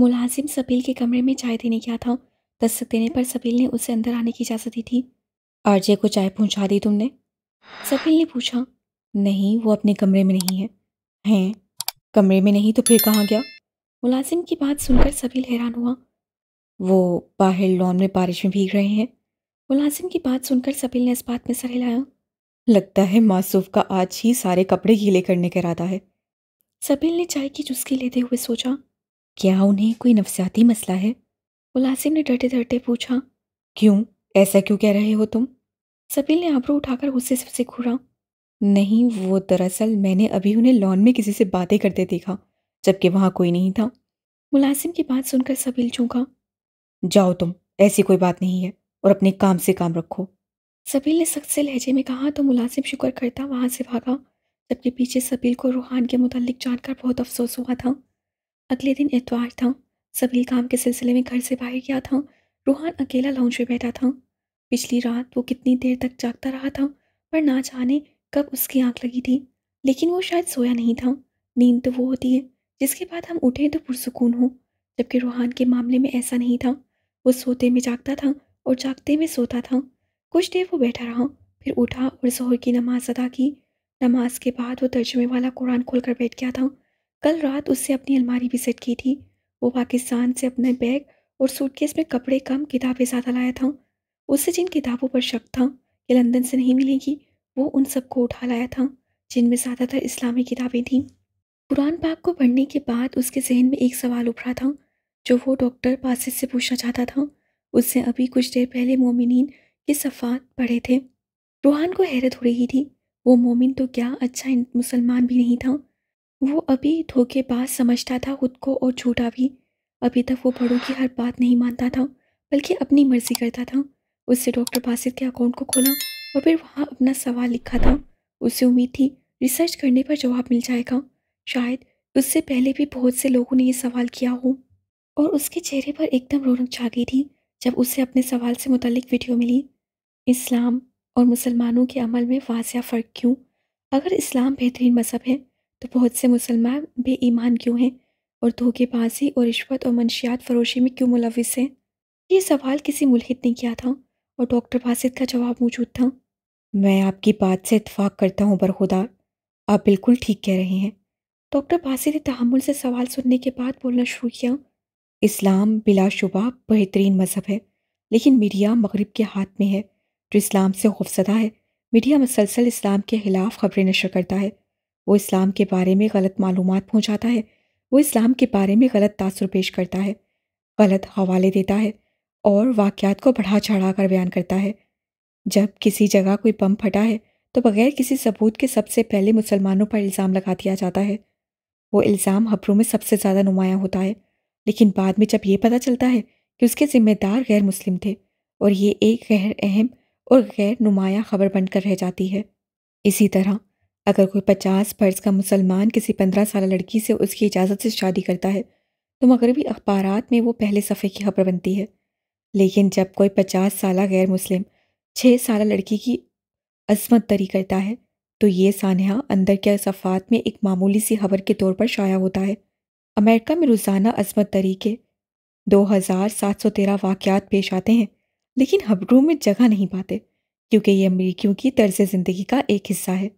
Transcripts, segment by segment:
मुलाजिम सपील के कमरे में चाय देने गया था। दस्तक देने पर सपील ने उसे अंदर आने की इजाज़त दी थी। आरजे को चाय पहुंचा दी तुमने? सपील ने पूछा। नहीं, वो अपने कमरे में नहीं है। हैं? कमरे में नहीं तो फिर कहाँ गया? मुलाजिम की बात सुनकर सपील हैरान हुआ। वो बाहर लॉन में बारिश में भीग रहे हैं। मुलाजिम की बात सुनकर सपील ने इस बात में सर हिलाया। लगता है मासूफ का आज ही सारे कपड़े गीले करने का इरादा है। सपील ने चाय की चुस्की लेते हुए सोचा, क्या उन्हें कोई नफसियाती मसला है? मुलाजिम ने डरते डरते पूछा। क्यों? ऐसा क्यों कह रहे हो तुम? सपील ने आबरू उठाकर गुस्से से उसे घूरा। नहीं, वो दरअसल मैंने अभी उन्हें लॉन में किसी से बातें करते देखा, जबकि वहां कोई नहीं था। मुलाजिम की बात सुनकर सपील चौंका। जाओ तुम, ऐसी कोई बात नहीं है, और अपने काम से काम रखो। सपील ने सख्त से लहजे में कहा तो मुलाजिम शुक्र करता वहां से भागा, जबकि पीछे सपील को रूहान के मुतालिक जानकर बहुत अफसोस हुआ था। अगले दिन इतवार था। सपील काम के सिलसिले में घर से बाहर गया था। रूहान अकेला लाउंज में बैठा था। पिछली रात वो कितनी देर तक जागता रहा था, पर ना जाने कब उसकी आंख लगी थी। लेकिन वो शायद सोया नहीं था। नींद तो वो होती है जिसके बाद हम उठें तो पुरसुकून हो, जबकि रूहान के मामले में ऐसा नहीं था। वो सोते में जागता था और जागते में सोता था। कुछ देर वो बैठा रहा, फिर उठा और ज़ोहर की नमाज अदा की। नमाज के बाद वो तर्जुमे वाला कुरान खोलकर बैठ गया था। कल रात उससे अपनी अलमारी भी सेट की थी। वो पाकिस्तान से अपने बैग और सूटकेस में कपड़े कम किताबें ज़्यादा लाया था। उससे जिन किताबों पर शक था कि लंदन से नहीं मिलेगी, वो उन सबको उठा लाया था, जिनमें ज़्यादातर इस्लामी किताबें थीं। कुरान पाक को पढ़ने के बाद उसके जहन में एक सवाल उभरा था, जो वो डॉक्टर बासित से पूछना चाहता था। उससे अभी कुछ देर पहले मोमिनीन के सफ़ात पढ़े थे। रूहान को हैरत हो रही थी। वो मोमिन तो क्या, अच्छा मुसलमान भी नहीं था। वो अभी धोखेबाज समझता था खुद को, और झूठा भी। अभी तक वो बड़ों की हर बात नहीं मानता था, बल्कि अपनी मर्जी करता था। उससे डॉक्टर बासित के अकाउंट को खोला और फिर वहाँ अपना सवाल लिखा था। उसे उम्मीद थी रिसर्च करने पर जवाब मिल जाएगा। शायद उससे पहले भी बहुत से लोगों ने ये सवाल किया हो। और उसके चेहरे पर एकदम रौनक छा गई थी जब उसे अपने सवाल से मुतल्लिक वीडियो मिली। इस्लाम और मुसलमानों के अमल में वाज़िया फ़र्क क्यों? अगर इस्लाम बेहतरीन मज़हब है, तो बहुत से मुसलमान बेईमान क्यों हैं, और धोखेबाजी और रिश्वत और मंशियात फ़रोशी में क्यों मुलविस हैं? ये सवाल किसी मुल्हिद ने किया था, और डॉक्टर बासित का जवाब मौजूद था। मैं आपकी बात से इत्फाक करता हूँ बरखुदा, आप बिल्कुल ठीक कह रहे हैं। डॉक्टर बासित ने तहम्मुल से सवाल सुनने के बाद बोलना शुरू किया। इस्लाम बिलाशुबा बेहतरीन मज़हब है, लेकिन मीडिया मगरिब के हाथ में है, जो इस्लाम से खौफज़दा है। मीडिया मुसलसल इस्लाम के ख़िलाफ़ खबरें नशर करता है। वो इस्लाम के बारे में गलत मालूमात पहुँचाता है। वो इस्लाम के बारे में गलत तासुर पेश करता है, गलत हवाले देता है, और वाक़यात को बढ़ा चढ़ा कर बयान करता है। जब किसी जगह कोई बम फटा है, तो बगैर किसी सबूत के सबसे पहले मुसलमानों पर इल्ज़ाम लगा दिया जाता है। वो इल्ज़ाम खबरों में सबसे ज़्यादा नुमायाँ होता है, लेकिन बाद में जब ये पता चलता है कि उसके ज़िम्मेदार गैर मुस्लिम थे, और ये एक गैर अहम और गैर नुमायाँ खबर बनकर रह जाती है। इसी तरह अगर कोई 50 बरस का मुसलमान किसी 15 साल लड़की से उसकी इजाज़त से शादी करता है, तो मगरबी अखबारात में वो पहले सफ़े की खबर बनती है। लेकिन जब कोई 50 साल गैर मुस्लिम 6 साल लड़की की अज़मत दरी करता है, तो ये सानहा अंदर के सफ़ात में एक मामूली सी खबर के तौर पर शाया होता है। अमेरिका में रोज़ाना अज़मत दरी के 2713 वाक़यात पेश आते हैं, लेकिन खबरों में जगह नहीं पाते, क्योंकि ये अमेरिकियों की तर्ज़ ज़िंदगी का एक हिस्सा है।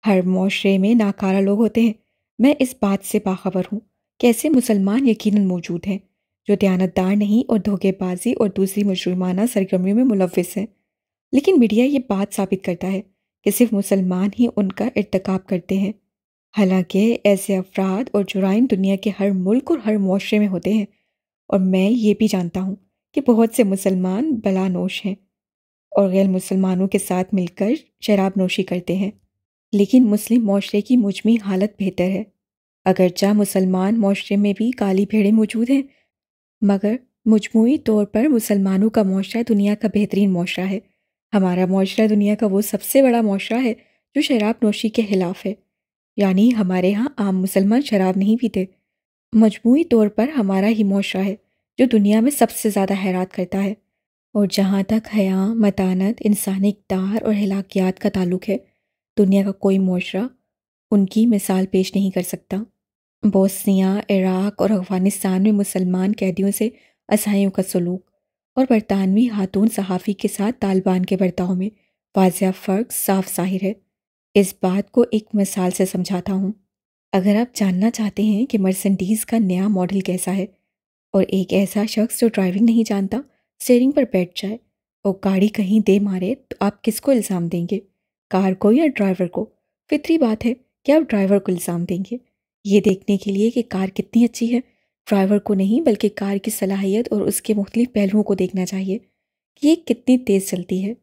हर मुआशरे में नाकारा लोग होते हैं। मैं इस बात से बाखबर हूँ कि ऐसे मुसलमान यकीनन मौजूद हैं, जो दयानतदार नहीं और धोखेबाजी और दूसरी मुजरिमाना सरगर्मियों में मुलव्विस हैं। लेकिन मीडिया ये बात साबित करता है कि सिर्फ मुसलमान ही उनका इर्तिकाब करते हैं। हालांकि ऐसे अफराद और जुराइम दुनिया के हर मुल्क और हर मुआशरे में होते हैं, और मैं ये भी जानता हूँ कि बहुत से मुसलमान बलानोश हैं और गैर मुसलमानों के साथ मिलकर शराब नोशी करते हैं। लेकिन मुस्लिम मुआशरे की मुजमी हालत बेहतर है। अगरचा मुसलमान मुआशरे में भी काली भेड़ें मौजूद हैं, मगर मजमूई तौर पर मुसलमानों का मुआशरा दुनिया का बेहतरीन मुआशरा है। हमारा मुआशरा दुनिया का वो सबसे बड़ा मुआशरा है जो शराब नोशी के खिलाफ है। यानी हमारे यहाँ आम मुसलमान शराब नहीं पीते। मजमूई तौर पर हमारा ही मुआशरा है जो दुनिया में सबसे ज़्यादा हैरात करता है। और जहाँ तक हया, मतानत, इंसानी इक़्तिदार और अखलाकियात का ताल्लुक़ है, दुनिया का कोई मुआशरा उनकी मिसाल पेश नहीं कर सकता। बोस्निया, इराक और अफ़गानिस्तान में मुसलमान कैदियों से असहायों का सलूक और बरतानवी खातून सहाफ़ी के साथ तालिबान के बर्ताव में वाज़िह फ़र्क साफ ज़ाहिर है। इस बात को एक मिसाल से समझाता हूँ। अगर आप जानना चाहते हैं कि मर्सिडीज़ का नया मॉडल कैसा है और एक ऐसा शख्स जो ड्राइविंग नहीं जानता स्टीयरिंग पर बैठ जाए और गाड़ी कहीं दे मारे, तो आप किसको इल्ज़ाम देंगे? कार को या ड्राइवर को? फितरी बात है कि आप ड्राइवर को इल्ज़ाम देंगे। ये देखने के लिए कि कार कितनी अच्छी है, ड्राइवर को नहीं बल्कि कार की सलाहियत और उसके मुख्तलिफ पहलुओं को देखना चाहिए कि ये कितनी तेज़ चलती है,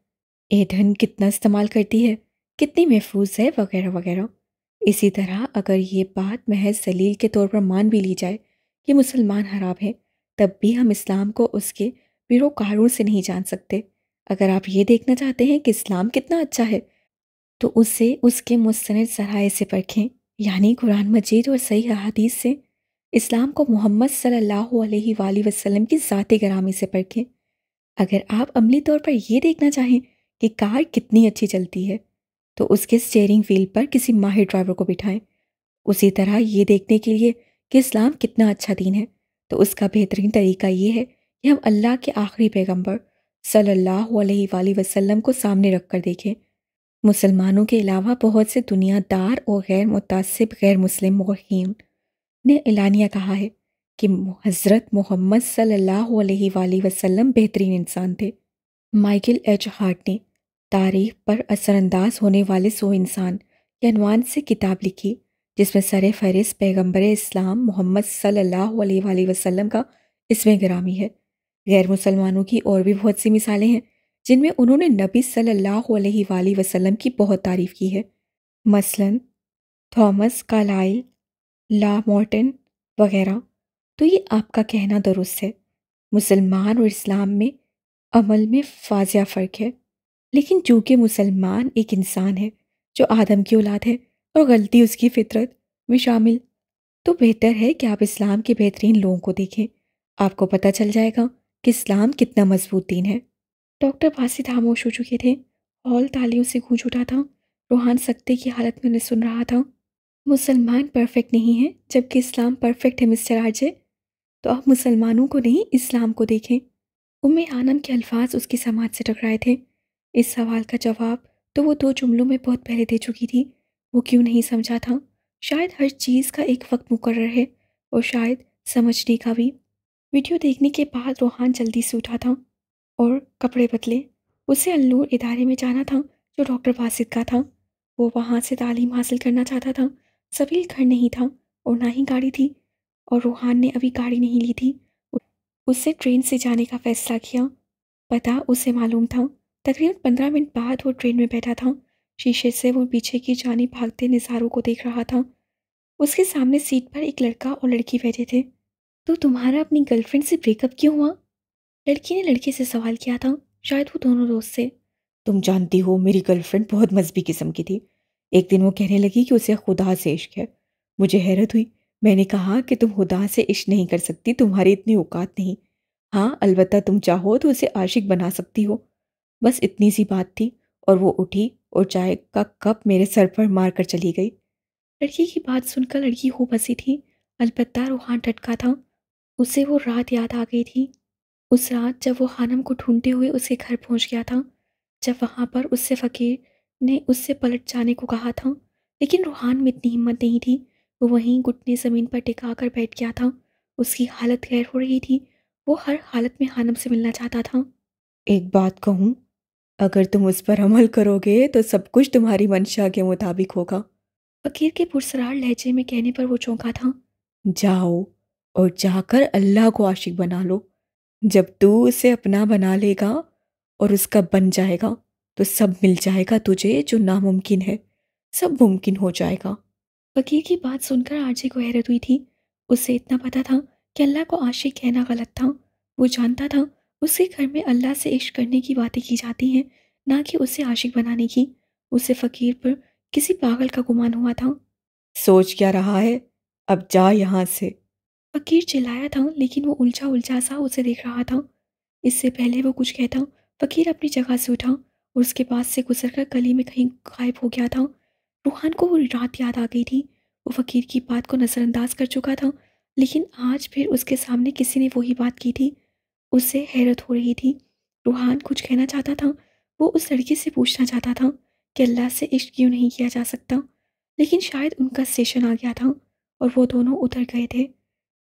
ईंधन कितना इस्तेमाल करती है, कितनी महफूज है, वगैरह वगैरह। इसी तरह अगर ये बात महज दलील के तौर पर मान भी ली जाए कि मुसलमान हराम है, तब भी हम इस्लाम को उसके पैरोकारों से नहीं जान सकते। अगर आप ये देखना चाहते हैं कि इस्लाम कितना अच्छा है, तो उसे उसके मुस्तनद ज़राए से परखें, यानी कुरान मजीद और सही हदीस से। इस्लाम को मोहम्मद सल्लल्लाहु अलैहि वसल्लम की ज़ात गिरामी से परखें। अगर आप अमली तौर पर ये देखना चाहें कि कार कितनी अच्छी चलती है, तो उसके स्टीयरिंग व्हील पर किसी माहिर ड्राइवर को बिठाएं। उसी तरह ये देखने के लिए कि इस्लाम कितना अच्छा दीन है, तो उसका बेहतरीन तरीका ये है कि हम अल्लाह के आखिरी पैगंबर सल्लल्लाहु अलैहि वसल्लम को सामने रख कर देखें। मुसलमानों के अलावा बहुत से दुनियादार और गैर मुतासिब गैर मुस्लिम मौक़िन ने एलानिया कहा है कि हज़रत मोहम्मद सल्लल्लाहु अलैहि वसल्लम बेहतरीन इंसान थे। माइकल एच हार्ट ने तारीख पर असरअंदाज होने वाले 100 इंसान के अनवान से किताब लिखी, जिसमें सर फहरिस्त पैगंबर इस्लाम मोहम्मद सल्लल्लाहु अलैहि वसल्लम का इसमें गिरामी है। गैर मुसलमानों की और भी बहुत सी मिसालें हैं जिनमें उन्होंने नबी सल्लल्लाहु अलैहि वसल्लम की बहुत तारीफ की है। मसलन थॉमस कार्लाइल, ला मॉर्टन वगैरह। तो ये आपका कहना दुरुस्त है, मुसलमान और इस्लाम में अमल में वाज़िह फ़र्क है। लेकिन चूँकि मुसलमान एक इंसान है जो आदम की औलाद है और गलती उसकी फितरत में शामिल, तो बेहतर है कि आप इस्लाम के बेहतरीन लोगों को देखें। आपको पता चल जाएगा कि इस्लाम कितना मजबूत दीन है। डॉक्टर बासित खामोश हो चुके थे। हॉल तालियों से गूंज उठा था। रूहान सकते की हालत में उन्हें सुन रहा था। मुसलमान परफेक्ट नहीं है, जबकि इस्लाम परफेक्ट है मिस्टर आरजे। तो आप मुसलमानों को नहीं, इस्लाम को देखें। उम्मे आनम के अल्फाज उसकी समाज से टकराए थे। इस सवाल का जवाब तो वो 2 जुमलों में बहुत पहले दे चुकी थी। वो क्यों नहीं समझा था? शायद हर चीज़ का एक वक्त मुकर्रर है और शायद समझने का भी। वीडियो देखने के बाद रोहान जल्दी से उठा था और कपड़े बदले। उसे अल्नूर इदारे में जाना था जो डॉक्टर बासित का था। वो वहाँ से तालीम हासिल करना चाहता था। सबील घर नहीं था और ना ही गाड़ी थी, और रोहान ने अभी गाड़ी नहीं ली थी। उससे ट्रेन से जाने का फैसला किया। पता उसे मालूम था। तकरीबन 15 मिनट बाद वो ट्रेन में बैठा था। शीशे से वो पीछे की जानिब भागते नज़ारों को देख रहा था। उसके सामने सीट पर एक लड़का और लड़की बैठे थे। तो तुम्हारा अपनी गर्लफ्रेंड से ब्रेकअप क्यों हुआ? लड़की ने लड़के से सवाल किया था। शायद वो दोनों दोस्त थे। तुम जानती हो, मेरी गर्लफ्रेंड बहुत मजबी किस्म की थी। एक दिन वो कहने लगी कि उसे खुदा से इश्क है। मुझे हैरत हुई। मैंने कहा कि तुम खुदा से इश्क नहीं कर सकती, तुम्हारी इतनी औकात नहीं। हाँ, अलबत्ता तुम चाहो तो उसे आशिक बना सकती हो। बस इतनी सी बात थी, और वो उठी और चाय का कप मेरे सर पर मार कर चली गई। लड़की की बात सुनकर लड़की हो बसी थी। अलबत्ता रूहान टटका था। उसे वो रात याद आ गई थी। उस रात जब वो खानम को ढूंढते हुए उसके घर पहुंच गया था, जब वहां पर उससे फ़कीर ने उससे पलट जाने को कहा था। लेकिन रूहान में इतनी हिम्मत नहीं थी। वो वहीं घुटने ज़मीन पर टिका कर बैठ गया था। उसकी हालत गैर हो रही थी। वो हर हालत में खानम से मिलना चाहता था। एक बात कहूँ, अगर तुम उस पर अमल करोगे तो सब कुछ तुम्हारी मंशा के मुताबिक होगा। फ़कीर के पुरसरार लहजे में कहने पर वो चौंका था। जाओ और जाकर अल्लाह को आशिक बना लो। जब तू उसे अपना बना लेगा और उसका बन जाएगा, तो सब मिल जाएगा तुझे जो नामुमकिन है, सब मुमकिन हो जाएगा। फ़कीर की बात सुनकर आरजे को हैरत हुई थी। उसे इतना पता था कि अल्लाह को आशिक कहना गलत था। वो जानता था उसके घर में अल्लाह से इश्क करने की बातें की जाती हैं, ना कि उसे आशिक बनाने की। उसे फ़कीर पर किसी पागल का गुमान हुआ था। सोच क्या रहा है? अब जा यहाँ से। फ़कीर चिल्लाया था, लेकिन वो उलझा उलझा सा उसे देख रहा था। इससे पहले वो कुछ कहता, फ़कीर अपनी जगह से उठा और उसके पास से गुजरकर गली में कहीं गायब हो गया था। रूहान को वो रात याद आ गई थी। वो फ़कीर की बात को नज़रअंदाज कर चुका था, लेकिन आज फिर उसके सामने किसी ने वही बात की थी। उससे हैरत हो रही थी। रूहान कुछ कहना चाहता था। वो उस लड़की से पूछना चाहता था कि अल्लाह से इश्क क्यों नहीं किया जा सकता, लेकिन शायद उनका स्टेशन आ गया था और वो दोनों उतर गए थे।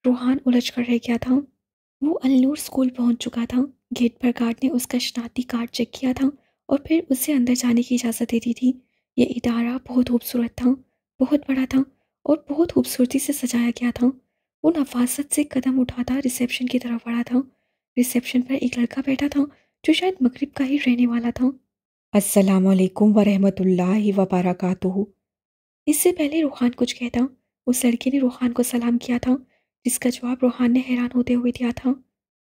रूहान उलझ कर रह गया था। वो अलनूर स्कूल पहुंच चुका था। गेट पर गार्ड ने उसका शनाख्ती कार्ड चेक किया था और फिर उसे अंदर जाने की इजाज़त दे दी थी। ये इदारा बहुत खूबसूरत था, बहुत बड़ा था और बहुत खूबसूरती से सजाया गया था। वो नफासत से कदम उठाता रिसेप्शन की तरफ बढ़ा था। रिसेप्शन पर एक लड़का बैठा था जो शायद मगरिब का ही रहने वाला था। अस्सलाम वालेकुम व रहमतुल्लाहि व बरकातुहू। इससे पहले रूहान कुछ कहता, उस लड़के ने रूहान को सलाम किया था, जिसका जवाब रूहान ने हैरान होते हुए दिया था।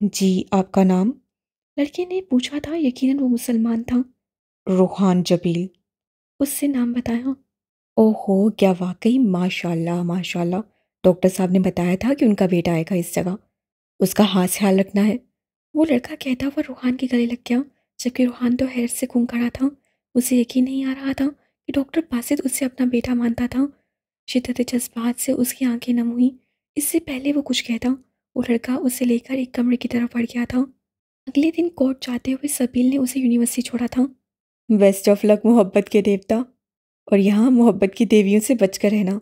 जी, आपका नाम? लड़के ने पूछा था। यकीनन वो मुसलमान था। रूहान जबील। उससे नाम बताया। ओहो, क्या वाकई, माशाल्लाह माशाल्लाह। डॉक्टर साहब ने बताया था कि उनका बेटा आएगा इस जगह। उसका हाथ ख्याल रखना है। वो लड़का कहता हुआ रूहान के गले लग गया, जबकि रूहान तो हैरत से गूंग खड़ा था। उसे यकीन नहीं आ रहा था कि डॉक्टर बासित उसे अपना बेटा मानता था। शिद्दत जज्बात से उसकी आंखें नम हुई। इससे पहले वो कुछ कहता, वो लड़का उसे लेकर एक कमरे की तरफ बढ़ गया था। अगले दिन कोर्ट जाते हुए सबील ने उसे यूनिवर्सिटी छोड़ा था। बेस्ट ऑफ लक मोहब्बत के देवता, और यहाँ मोहब्बत की देवियों से बचकर रहना।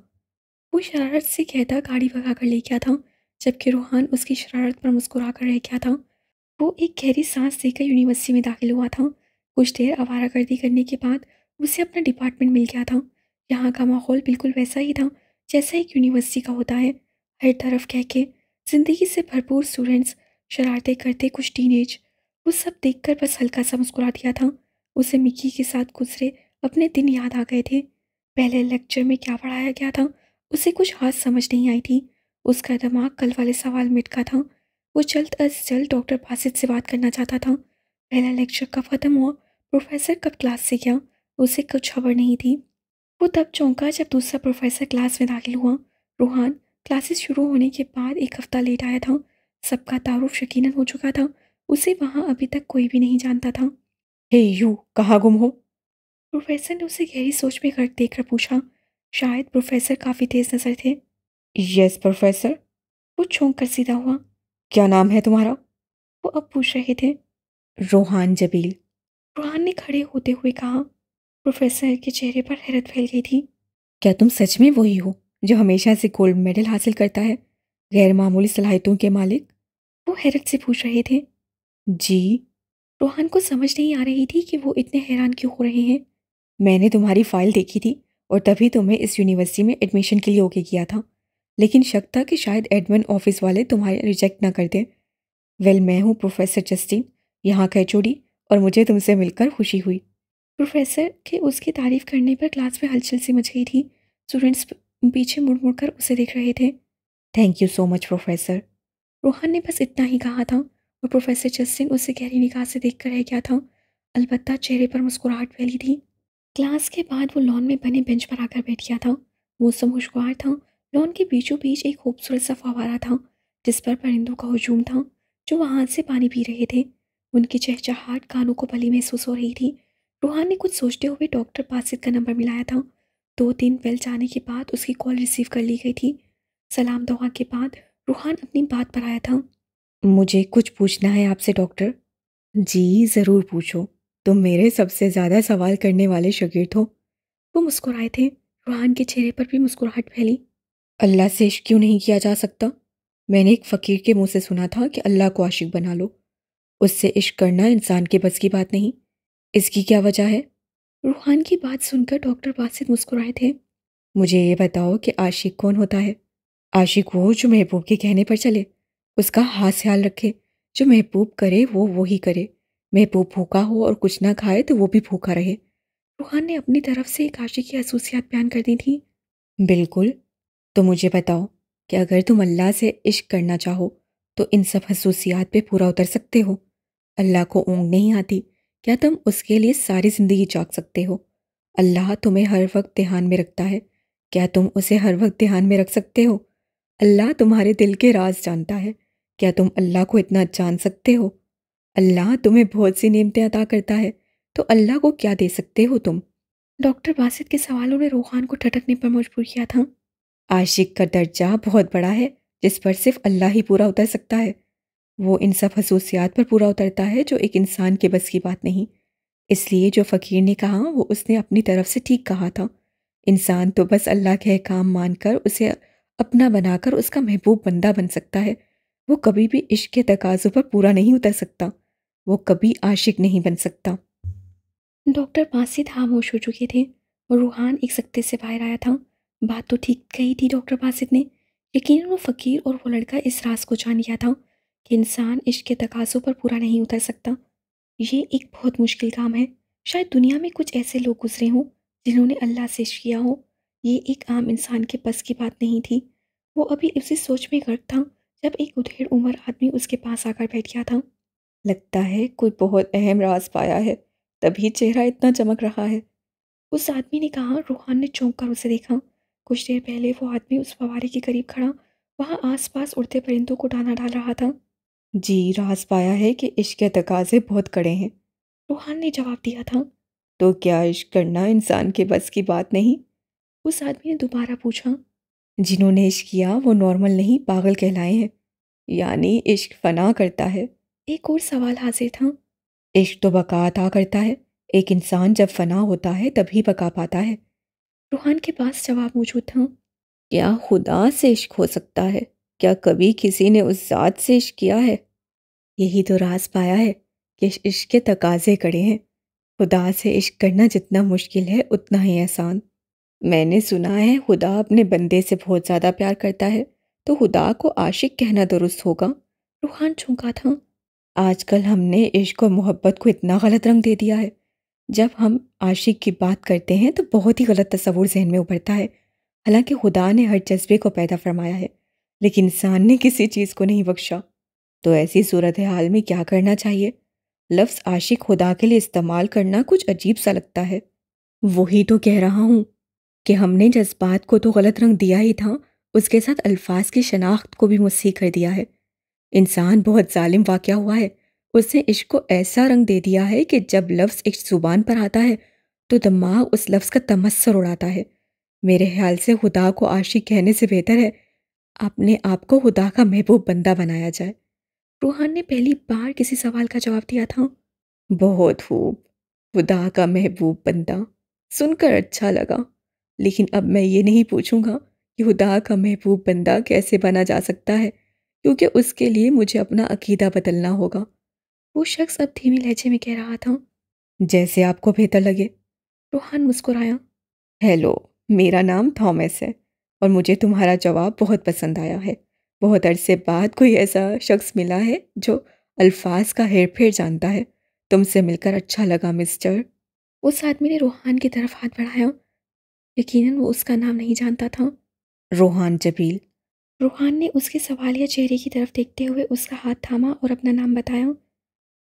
वो शरारत से कहता गाड़ी भगा कर ले गया था, जबकि रूहान उसकी शरारत पर मुस्कुरा कर रह गया था। वो एक गहरी सांस लेकर यूनिवर्सिटी में दाखिल हुआ था। कुछ देर आवारागर्दी करने के बाद उसे अपना डिपार्टमेंट मिल गया था। यहाँ का माहौल बिल्कुल वैसा ही था जैसा एक यूनिवर्सिटी का होता है। हर तरफ कह के ज़िंदगी से भरपूर स्टूडेंट्स, शरारतें करते कुछ टीनेज। वो सब देखकर बस हल्का सा मुस्कुरा दिया था। उसे मिक्की के साथ गुजरे अपने दिन याद आ गए थे। पहले लेक्चर में क्या पढ़ाया गया था, उसे कुछ खास समझ नहीं आई थी। उसका दिमाग कल वाले सवाल में अटका था। वो जल्द अज जल्द डॉक्टर बासित से बात करना चाहता था। पहला लेक्चर कब ख़त्म हुआ, प्रोफेसर कब क्लास से गया, उसे कुछ खबर नहीं थी। वो तब चौंका जब दूसरा प्रोफेसर क्लास में दाखिल हुआ। रूहान क्लासेस शुरू होने के बाद एक हफ्ता लेट आया था। सबका तारुफ यकीनन हो चुका था। उसे वहाँ अभी तक कोई भी नहीं जानता था। हे यू, कहाँ गुम हो? प्रोफेसर ने उसे गहरी में गर्क देखकर पूछा। शायद प्रोफेसर काफ़ी तेज नज़र थे। Yes professor. वो चौंक कर सीधा हुआ। क्या नाम है तुम्हारा? वो अब पूछ रहे थे। रोहान जबील। रोहान ने खड़े होते हुए कहा। प्रोफेसर के चेहरे पर हैरत फैल गई थी। क्या तुम सच में वही हो जो हमेशा से गोल्ड मेडल हासिल करता है, गैर मामूली सलाहियतों के मालिक? वो हैरत से पूछ रहे थे। जी। रोहान को समझ नहीं आ रही थी कि वो इतने हैरान क्यों हो रहे हैं। मैंने तुम्हारी फाइल देखी थी और तभी तुम्हें इस यूनिवर्सिटी में एडमिशन के लिए ओके किया था, लेकिन शक था कि शायद एडमिन ऑफिस वाले तुम्हारे रिजेक्ट ना कर दें। वेल, मैं हूँ प्रोफेसर जस्टिन, यहाँ का एचओडी, और मुझे तुमसे मिलकर खुशी हुई। प्रोफेसर के उसकी तारीफ करने पर क्लास में हलचल सी मच गई थी। स्टूडेंट्स पीछे मुड़ मुड़ कर उसे देख रहे थे। Thank you so much professor. Rohan ने बस इतना ही कहा था और प्रोफेसर जस्टिन उसे गहरी निगाह से देख कर रह गया था। अलबत्ता चेहरे पर मुस्कुराहट फैली थी। क्लास के बाद वो लॉन में बने बेंच पर आकर बैठ गया था। मौसम खुशगवार था। लॉन के बीचों बीच एक खूबसूरत सा फव्वारा था, जिस पर परिंदों का हुजूम था जो वहां से पानी पी रहे थे। उनकी चहचहाट कानों को भली महसूस हो रही थी। रूहान ने कुछ सोचते हुए डॉक्टर बासित का नंबर मिलाया था। 2-3 बेल जाने के बाद उसकी कॉल रिसीव कर ली गई थी। सलाम दुआ के बाद रूहान अपनी बात पर आया था। मुझे कुछ पूछना है आपसे डॉक्टर। जी, ज़रूर पूछो। तुम मेरे सबसे ज़्यादा सवाल करने वाले शागिर्द हो। वो मुस्कुराए थे। रूहान के चेहरे पर भी मुस्कुराहट फैली। अल्लाह से इश्क क्यों नहीं किया जा सकता? मैंने एक फ़कीर के मुंह से सुना था कि अल्लाह को आशिक बना लो। उससे इश्क करना इंसान के बस की बात नहीं। इसकी क्या वजह है? रूहान की बात सुनकर डॉक्टर बासित मुस्कुराए थे। मुझे ये बताओ कि आशिक कौन होता है? आशिक वो जो महबूब के कहने पर चले, उसका हाथ ख्याल रखे, जो महबूब करे वो ही करे। महबूब भूखा हो और कुछ ना खाए तो वो भी भूखा रहे। रूहान ने अपनी तरफ से एक आशिक की खसूसियात बयान कर दी थी। बिल्कुल। तो मुझे बताओ कि अगर तुम अल्लाह से इश्क करना चाहो तो इन सब खसूसियात पे पूरा उतर सकते हो? अल्लाह को ऊँघ नहीं आती, क्या तुम उसके लिए सारी ज़िंदगी जाग सकते हो? अल्लाह तुम्हें हर वक्त ध्यान में रखता है, क्या तुम उसे हर वक्त ध्यान में रख सकते हो? अल्लाह तुम्हारे दिल के राज जानता है, क्या तुम अल्लाह को इतना जान सकते हो? अल्लाह तुम्हें बहुत सी नेमतें अता करता है, तो अल्लाह को क्या दे सकते हो तुम? डॉक्टर बासित के सवालों ने रूहान को ठटकने पर मजबूर किया था। आशिक का दर्जा बहुत बड़ा है, जिस पर सिर्फ अल्लाह ही पूरा उतर सकता है। वो इन सब खसूसियात पर पूरा उतरता है जो एक इंसान के बस की बात नहीं। इसलिए जो फ़कीर ने कहा वो उसने अपनी तरफ से ठीक कहा था। इंसान तो बस अल्लाह के अहकाम मानकर उसे अपना बनाकर उसका महबूब बंदा बन सकता है। वो कभी भी इश्क के तकाज़ों पर पूरा नहीं उतर सकता। वो कभी आशिक नहीं बन सकता। डॉक्टर बासित खामोश हो चुके थे और रूहान एक सकते से बाहर आया था। बात तो ठीक कही थी डॉक्टर बासित ने। यकीनन वो फ़कीर और वो लड़का इस राज को जान गया था कि इंसान इश्क के तकाज़ों पर पूरा नहीं उतर सकता। ये एक बहुत मुश्किल काम है। शायद दुनिया में कुछ ऐसे लोग गुजरे हों जिन्होंने अल्लाह से इश्क किया हो। ये एक आम इंसान के बस की बात नहीं थी। वो अभी उसी सोच में गर्क था जब एक उधेड़ उम्र आदमी उसके पास आकर बैठ गया था। लगता है कोई बहुत अहम राज पाया है, तभी चेहरा इतना चमक रहा है। उस आदमी ने कहा। रूहान ने चौंक कर उसे देखा। कुछ देर पहले वो आदमी उस फव्वारे के करीब खड़ा वहाँ आसपास उड़ते परिंदों को दाना डाल रहा था। जी, राज पाया है कि इश्क के तकाजे बहुत कड़े हैं, रूहान ने जवाब दिया था। तो क्या इश्क करना इंसान के बस की बात नहीं? उस आदमी ने दोबारा पूछा। जिन्होंने इश्क किया वो नॉर्मल नहीं पागल कहलाए हैं। यानी इश्क फना करता है। एक और सवाल हाजिर था। इश्क तो बका अता करता है। एक इंसान जब फना होता है तभी बका पाता है। रूहान के पास जवाब मौजूद था। क्या खुदा से इश्क हो सकता है? क्या कभी किसी ने उस ज़ात से इश्क किया है? यही तो राज पाया है कि इश्क के तकाजे कड़े हैं। खुदा से इश्क करना जितना मुश्किल है उतना ही आसान। मैंने सुना है खुदा अपने बंदे से बहुत ज़्यादा प्यार करता है, तो खुदा को आशिक कहना दुरुस्त होगा। रूहान चौंका था। आजकल हमने इश्क और मोहब्बत को इतना गलत रंग दे दिया है। जब हम आशिक की बात करते हैं तो बहुत ही गलत तस्वुर जहन में उभरता है। हालांकि खुदा ने हर जज्बे को पैदा फरमाया है, लेकिन इंसान ने किसी चीज़ को नहीं बख्शा। तो ऐसी सूरत हाल में क्या करना चाहिए? लफ्ज़ आशिक खुदा के लिए इस्तेमाल करना कुछ अजीब सा लगता है। वही तो कह रहा हूँ कि हमने जज्बात को तो गलत रंग दिया ही था, उसके साथ अल्फाज की शनाख्त को भी मुस्सी कर दिया है। इंसान बहुत जालिम वाक़या हुआ है। उसने इश्क को ऐसा रंग दे दिया है कि जब लफ्ज़ इश्क ज़ुबान पर आता है तो दिमाग उस लफ्ज़ का तमस्सुर उड़ाता है। मेरे ख्याल से खुदा को आशिक कहने से बेहतर है अपने आप को खुदा का महबूब बंदा बनाया जाए। रूहान ने पहली बार किसी सवाल का जवाब दिया था। बहुत खूब, खुदा का महबूब बंदा सुनकर अच्छा लगा। लेकिन अब मैं ये नहीं पूछूंगा कि खुदा का महबूब बंदा कैसे बना जा सकता है, क्योंकि उसके लिए मुझे अपना अकीदा बदलना होगा। वो शख्स अब धीमी लहजे में कह रहा था। जैसे आपको बेहतर लगे। रूहान मुस्कुराया। हेलो, मेरा नाम थॉमस है और मुझे तुम्हारा जवाब बहुत पसंद आया है। बहुत अरसे बाद कोई ऐसा शख्स मिला है जो अल्फाज का हेर फेर जानता है। तुमसे मिलकर अच्छा लगा मिस्टर। उस आदमी ने रूहान की तरफ हाथ बढ़ाया। यकीनन वो उसका नाम नहीं जानता था। रोहान जबील। रूहान ने उसके सवालिया चेहरे की तरफ देखते हुए उसका हाथ थामा और अपना नाम बताया।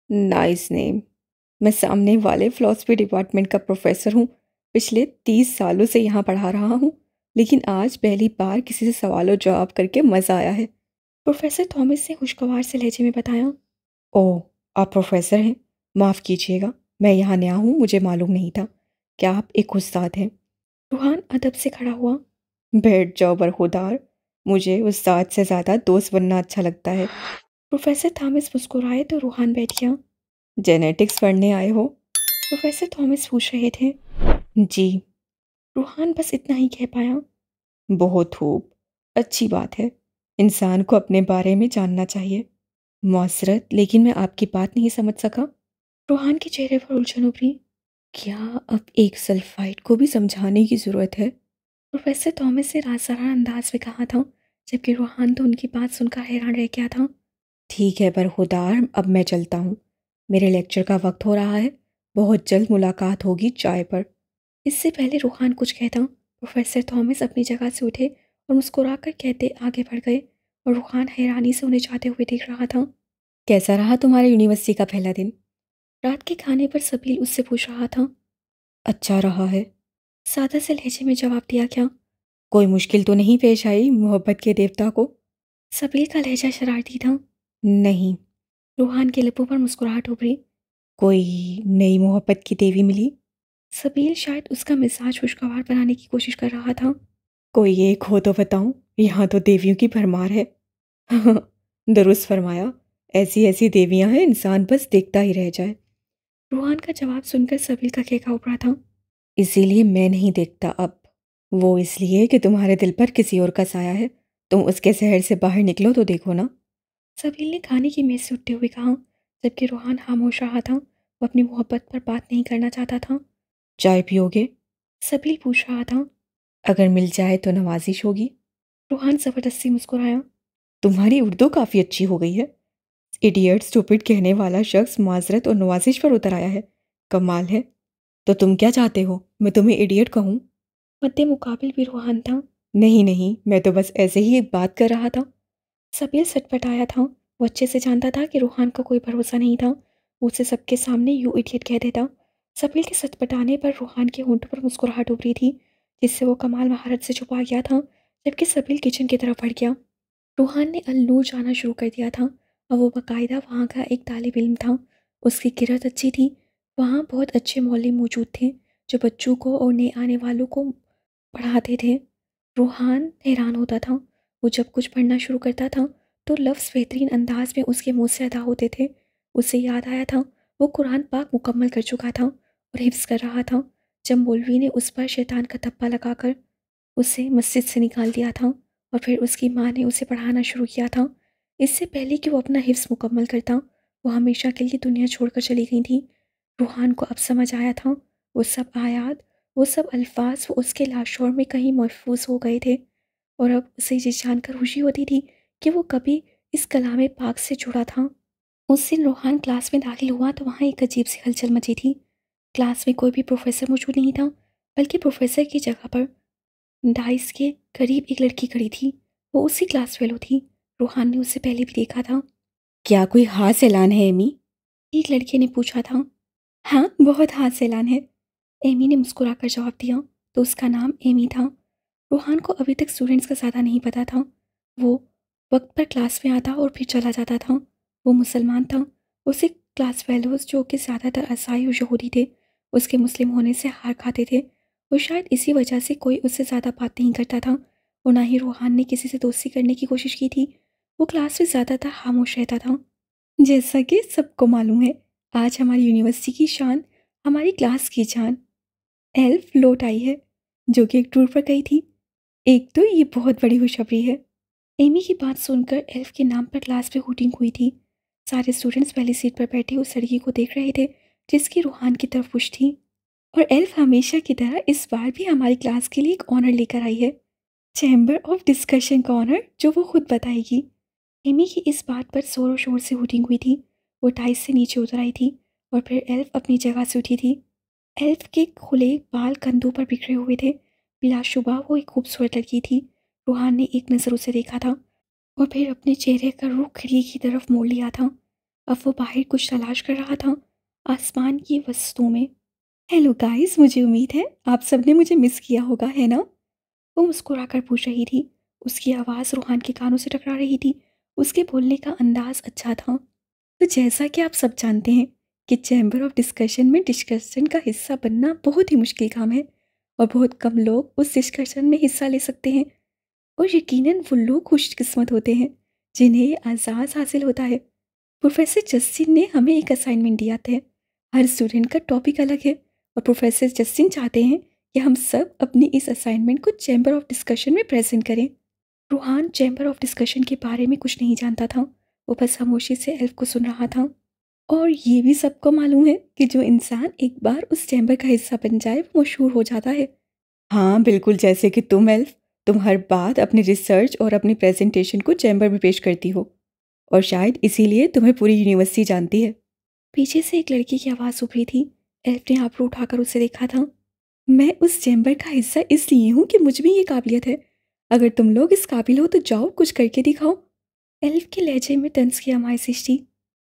Nice name. मैं सामने वाले फिलॉसफी डिपार्टमेंट का प्रोफेसर हूँ। पिछले 30 सालों से यहाँ पढ़ा रहा हूँ, लेकिन आज पहली बार किसी से सवाल और जवाब करके मज़ा आया है। प्रोफेसर थॉमस ने खुशगवार से लहजे में बताया। ओह, आप प्रोफेसर हैं? माफ़ कीजिएगा, मैं यहाँ नया हूँ, मुझे मालूम नहीं था। क्या आप एक उस्ताद हैं? रूहान अदब से खड़ा हुआ। बैठ जाओ बरखुदार, मुझे उस्ताद से ज़्यादा दोस्त बनना अच्छा लगता है। प्रोफेसर थॉमस मुस्कुराए तो रूहान बैठ गया। जेनेटिक्स पढ़ने आए हो? प्रोफेसर थॉमस पूछ रहे थे। जी। रूहान बस इतना ही कह पाया। बहुत खूब, अच्छी बात है। इंसान को अपने बारे में जानना चाहिए। मौसरत, लेकिन मैं आपकी बात नहीं समझ सका। रूहान के चेहरे पर उलझन उभरी। क्या अब एक सल्फाइड को भी समझाने की ज़रूरत है? प्रोफेसर थॉमस ने राजसारा अंदाज में कहा था, जबकि रूहान तो उनकी बात सुनकर हैरान रह गया था। ठीक है बरखुदार, अब मैं चलता हूँ। मेरे लेक्चर का वक्त हो रहा है। बहुत जल्द मुलाकात होगी चाय पर। इससे पहले रूहान कुछ कहता, प्रोफेसर थॉमस अपनी जगह से उठे और मुस्कुराकर कहते आगे बढ़ गए और रूहान हैरानी से उन्हें जाते हुए देख रहा था। कैसा रहा तुम्हारे यूनिवर्सिटी का पहला दिन? रात के खाने पर सबील उससे पूछ रहा था। अच्छा रहा है, सादा से लहजे में जवाब दिया। क्या कोई मुश्किल तो नहीं पेश आई मोहब्बत के देवता को? सबील का लहजा शरारती था। नहीं। रूहान के लबों पर मुस्कुराहट उभरी। कोई नई मोहब्बत की देवी मिली? सबील शायद उसका मिजाज खुशगवार बनाने की कोशिश कर रहा था। कोई एक हो तो बताऊं, यहाँ तो देवियों की भरमार है। दुरुस्त फरमाया, ऐसी ऐसी देवियां हैं इंसान बस देखता ही रह जाए। रूहान का जवाब सुनकर सभी का केका उभरा था। इसीलिए मैं नहीं देखता अब। वो इसलिए कि तुम्हारे दिल पर किसी और का साया है। तुम उसके शहर से बाहर निकलो तो देखो ना। सबील ने खाने की मेज से उठते हुए कहा, जबकि रूहान खामोश रहा था। वो अपनी मोहब्बत पर बात नहीं करना चाहता था। चाय पियोगे? सबील पूछ रहा था। अगर मिल जाए तो नवाजिश होगी। रूहान ज़बरदस्ती मुस्कुराया। तुम्हारी उर्दू काफ़ी अच्छी हो गई है। इडियट स्टूपिड कहने वाला शख्स माजरत और नवाजिश पर उतर आया है। कमाल है। तो तुम क्या चाहते हो, मैं तुम्हें इडियट कहूँ? मद्दे मुकाबिल भी रूहान था। नहीं नहीं, मैं तो बस ऐसे ही एक बात कर रहा था। सबीर सटपटाया था। वो अच्छे से जानता था कि रूहान का कोई भरोसा नहीं था। वो उसे सबके सामने यू इडियट कह देता। सबीर के सटपटाने पर रूहान के होंठों पर मुस्कुराहट उभरी थी, जिससे वो कमाल महारत से छुपा गया था। जबकि सबीर किचन की तरफ बढ़ गया। रूहान ने अलनूर जाना शुरू कर दिया था और वो बाकायदा वहाँ का एक तालिब इल्म था। उसकी किरत अच्छी थी। वहाँ बहुत अच्छे मौलवी मौजूद थे जो बच्चों को और नए आने वालों को पढ़ाते थे। रूहान हैरान होता था। वो जब कुछ पढ़ना शुरू करता था तो लफ्ज़ बेहतरीन अंदाज में उसके मुंह से अदा होते थे। उसे याद आया था वो कुरान पाक मुकम्मल कर चुका था और हिफ्ज़ कर रहा था जब मौलवी ने उस पर शैतान का थप्पा लगाकर उसे मस्जिद से निकाल दिया था और फिर उसकी माँ ने उसे पढ़ाना शुरू किया था। इससे पहले कि वो अपना हिफ्ज़ मुकम्मल करता, वो हमेशा के लिए दुनिया छोड़कर चली गई थी। रूहान को अब समझ आया था वो सब आयात, वो सब अल्फाज वो उसके लाशौर में कहीं महफूज हो गए थे। और अब उसे ये जानकर खुशी होती थी कि वो कभी इस कलाम पाक से जुड़ा था। उस दिन रूहान क्लास में दाखिल हुआ तो वहाँ एक अजीब सी हलचल मची थी। क्लास में कोई भी प्रोफेसर मौजूद नहीं था, बल्कि प्रोफेसर की जगह पर डाइस के करीब एक लड़की खड़ी थी। वो उसी क्लास फेलो थी। रूहान ने उसे पहले भी देखा था। क्या कोई खास ऐलान है एमी? एक लड़के ने पूछा था। हाँ, बहुत खास ऐलान है, एमी ने मुस्कुराकर जवाब दिया। तो उसका नाम एमी था। रूहान को अभी तक स्टूडेंट्स का ज़्यादा नहीं पता था। वो वक्त पर क्लास में आता और फिर चला जाता था। वो मुसलमान था। उसे क्लास फेलोज जो कि ज़्यादातर ईसाई और यहूदी थे, उसके मुस्लिम होने से हार खाते थे और शायद इसी वजह से कोई उससे ज़्यादा बात नहीं करता था और ना ही रूहान ने किसी से दोस्ती करने की कोशिश की थी। वो क्लास में ज़्यादातर खामोश रहता था। जैसा कि सबको मालूम है, आज हमारी यूनिवर्सिटी की शान, हमारी क्लास की जान एल्फ लौट आई है, जो कि एक टूर पर गई थी। एक तो ये बहुत बड़ी खुशखबरी है। एमी की बात सुनकर एल्फ के नाम पर क्लास में हूटिंग हुई थी। सारे स्टूडेंट्स पहली सीट पर बैठे उस लड़की को देख रहे थे जिसकी रूहान की तरफ पुश थी। और एल्फ हमेशा की तरह इस बार भी हमारी क्लास के लिए एक ऑनर लेकर आई है, चैम्बर ऑफ डिस्कशन का ऑनर, जो वो खुद बताएगी। एमी की इस बात पर जोरों शोर से हूटिंग हुई थी। वो टाइस से नीचे उतर आई थी और फिर एल्फ अपनी जगह से उठी थी। एल्फ के खुले बाल कंधों पर बिखरे हुए थे। बिलाशुबा वो एक खूबसूरत लड़की थी। रूहान ने एक नज़र उसे देखा था और फिर अपने चेहरे का रुख खिड़की की तरफ मोड़ लिया था। अब वो बाहर कुछ तलाश कर रहा था आसमान की वस्तुओं में। हेलो गाइस, मुझे उम्मीद है आप सबने मुझे मिस किया होगा, है ना? वो मुस्कुराकर पूछ रही थी। उसकी आवाज़ रूहान के कानों से टकरा रही थी। उसके बोलने का अंदाज अच्छा था। तो जैसा कि आप सब जानते हैं कि चैम्बर ऑफ डिस्कशन में डिस्कशन का हिस्सा बनना बहुत ही मुश्किल काम है और बहुत कम लोग उस डिस्कशन में हिस्सा ले सकते हैं। और यकीनन वो लोग खुशकिस्मत होते हैं जिन्हें ये एजाज़ हासिल होता है। प्रोफेसर जस्टिन ने हमें एक असाइनमेंट दिया था। हर स्टूडेंट का टॉपिक अलग है और प्रोफेसर जस्टिन चाहते हैं कि हम सब अपनी इस असाइनमेंट को चैम्बर ऑफ डिस्कशन में प्रेजेंट करें। रूहान चैम्बर ऑफ डिस्कशन के बारे में कुछ नहीं जानता था। वो बस खामोशी से एल्फ को सुन रहा था। और ये भी सबको मालूम है कि जो इंसान एक बार उस चैम्बर का हिस्सा बन जाए वो मशहूर हो जाता है। हाँ बिल्कुल, जैसे कि तुम एल्फ। तुम हर बात अपनी रिसर्च और अपनी प्रेजेंटेशन को चैम्बर में पेश करती हो और शायद इसीलिए तुम्हें पूरी यूनिवर्सिटी जानती है। पीछे से एक लड़की की आवाज़ उभरी थी। एल्फ ने आबरू उठाकर उसे देखा था। मैं उस चैम्बर का हिस्सा इसलिए हूँ कि मुझ में ये काबिलियत है। अगर तुम लोग इस काबिल हो तो जाओ कुछ करके दिखाओ। एल्फ के लहजे में तंज की आमाइश थी।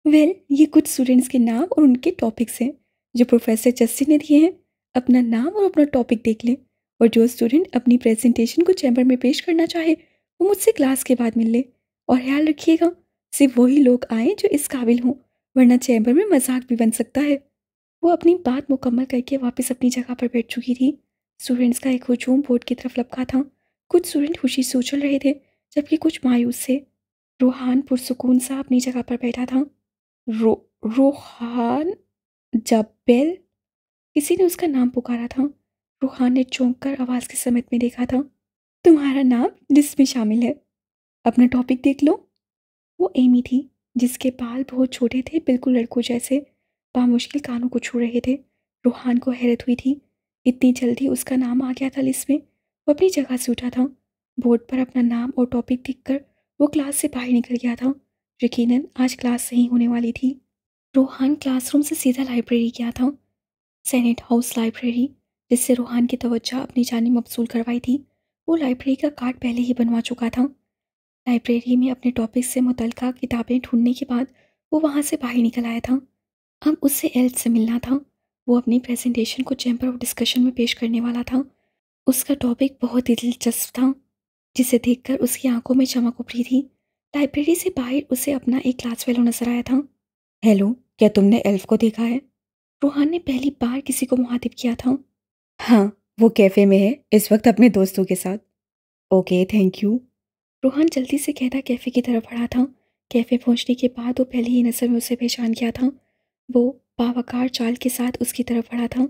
ये कुछ स्टूडेंट्स के नाम और उनके टॉपिक्स हैं जो प्रोफेसर जस्टिन ने दिए हैं। अपना नाम और अपना टॉपिक देख लें और जो स्टूडेंट अपनी प्रेजेंटेशन को चैम्बर में पेश करना चाहे वो मुझसे क्लास के बाद मिल ले। और ख्याल रखिएगा, सिर्फ वही लोग आएँ जो इस काबिल हों, वरना चैम्बर में मजाक भी बन सकता है। वो अपनी बात मुकम्मल करके वापस अपनी जगह पर बैठ चुकी थी। स्टूडेंट्स का एक हुजूम बोर्ड की तरफ लपका था। कुछ स्टूडेंट खुशी से उछल रहे थे, जबकि कुछ मायूस थे। रूहान पुरसुकून सा अपनी जगह पर बैठा था। रो रोहान जब्बेल, किसी ने उसका नाम पुकारा था। रूहान ने चौंक कर आवाज़ के समेत में देखा था। तुम्हारा नाम लिस्ट में शामिल है, अपना टॉपिक देख लो। वो एमी थी, जिसके बाल बहुत छोटे थे, बिल्कुल लड़कों जैसे। बामुश्किल कानों को छू रहे थे। रूहान को हैरत हुई थी, इतनी जल्दी उसका नाम आ गया था लिस्ट में। वो अपनी जगह से उठा था। बोर्ड पर अपना नाम और टॉपिक देखकर वो क्लास से बाहर निकल गया था। यकीनन आज क्लास नहीं होने वाली थी। रूहान क्लासरूम से सीधा लाइब्रेरी गया था, सेनेट हाउस लाइब्रेरी, जिससे रूहान की तवज्जो अपनी जानिब मबसूल करवाई थी। वो लाइब्रेरी का कार्ड पहले ही बनवा चुका था। लाइब्रेरी में अपने टॉपिक से मुतल्लिका किताबें ढूंढने के बाद वो वहाँ से बाहर निकल आया था। अब उससे एल्फ से मिलना था। वो अपनी प्रेजेंटेशन को चैम्बर ऑफ डिस्कशन में पेश करने वाला था। उसका टॉपिक बहुत ही दिलचस्प था, जिसे देखकर उसकी आंखों में चमक उभरी थी। लाइब्रेरी से बाहर उसे अपना एक क्लास फेलो नजर आया था। हेलो, क्या तुमने एल्फ को देखा है? रूहान ने पहली बार किसी को मुखातिब किया था। हाँ, वो कैफ़े में है इस वक्त अपने दोस्तों के साथ। Okay, thank you. रूहान जल्दी से कहता कैफ़े की तरफ बढ़ा था। कैफ़े पहुंचने के बाद वो पहले ही नज़र में उसे पहचान गया था। वो बावकार चाल के साथ उसकी तरफ बढ़ा था।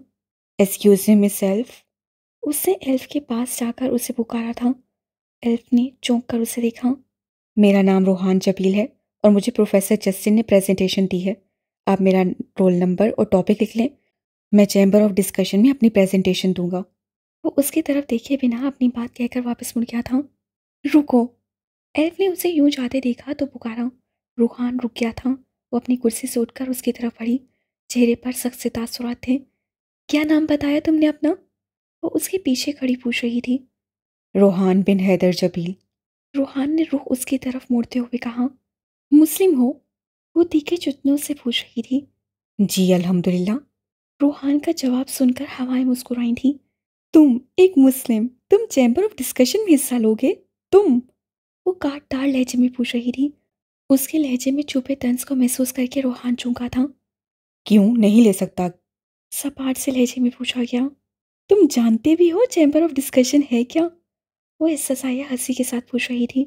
Excuse me miss elf. उसने एल्फ के पास जाकर उसे पुकारा था। एल्फ ने चौंक कर उसे देखा। मेरा नाम रूहान जबील है और मुझे प्रोफेसर जस्टिन ने प्रेजेंटेशन दी है। आप मेरा रोल नंबर और टॉपिक लिख लें। मैं चैम्बर ऑफ डिस्कशन में अपनी प्रेजेंटेशन दूंगा। वो उसकी तरफ देखे बिना अपनी बात कहकर वापस मुड़ गया था। रुको। एल्फ ने उसे यूं जाते देखा तो पुकारा। रूहान रुक गया था। वो अपनी कुर्सी से उठकर उसकी तरफ बढ़ी। चेहरे पर सख्त से तासुरात थे। क्या नाम बताया तुमने अपना? वो उसके पीछे खड़ी पूछ रही थी। रोहान बिन हैदर जबील। रूहान ने रुख उसकी तरफ मोड़ते हुए कहा। मुस्लिम हो? वो तीखे जुत्नों से पूछ रही थी। जी अल्हम्दुलिल्लाह। रूहान का जवाब सुनकर हवाएं मुस्कुराई थी। तुम एक मुस्लिम, तुम चैम्बर ऑफ डिस्कशन में हिस्सा लोगे? तुम? वो काटदार लहजे में पूछ रही थी। उसके लहजे में छुपे तंज को महसूस करके रूहान चौंका था। क्यों नहीं ले सकता? सपाट से लहजे में पूछा गया। तुम जानते भी हो चैम्बर ऑफ डिस्कशन है क्या? वो हिस्साया हंसी के साथ पूछ रही थी।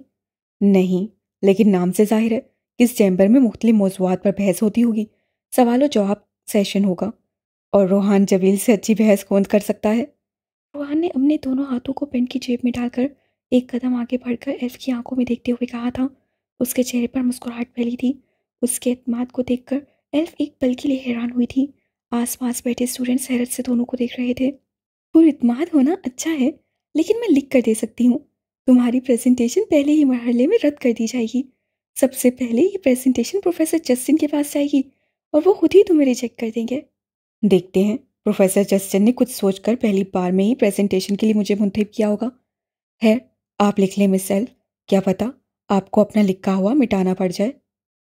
नहीं, लेकिन नाम से जाहिर है कि इस चैम्बर में मुख्तलिफ मौज़ूआत पर बहस होती होगी। सवाल जवाब सेशन होगा, और रोहान जबील से अच्छी बहस कौन कर सकता है? रोहान ने अपने दोनों हाथों को पेंट की जेब में डालकर एक कदम आगे बढ़कर एल्फ की आंखों में देखते हुए कहा था। उसके चेहरे पर मुस्कुराहट फैली थी। उसके एतमाद को देखकर एल्फ एक पल के लिए हैरान हुई थी। आसपास बैठे स्टूडेंट्स हैरत से दोनों को देख रहे थे। पुरइत्माद होना अच्छा है, लेकिन मैं लिख कर दे सकती हूँ। तुम्हारी प्रेजेंटेशन पहले ही मरहले में रद्द कर दी जाएगी। सबसे पहले ये प्रेजेंटेशन प्रोफेसर जस्टिन के पास जाएगी और वो खुद ही तुम्हें रिजेक्ट कर देंगे। देखते हैं। प्रोफेसर जस्टिन ने कुछ सोचकर पहली बार में ही प्रेजेंटेशन के लिए मुझे मुंतखब किया होगा। है, आप लिख लें मिस एल्फ। क्या पता आपको अपना लिखा हुआ मिटाना पड़ जाए।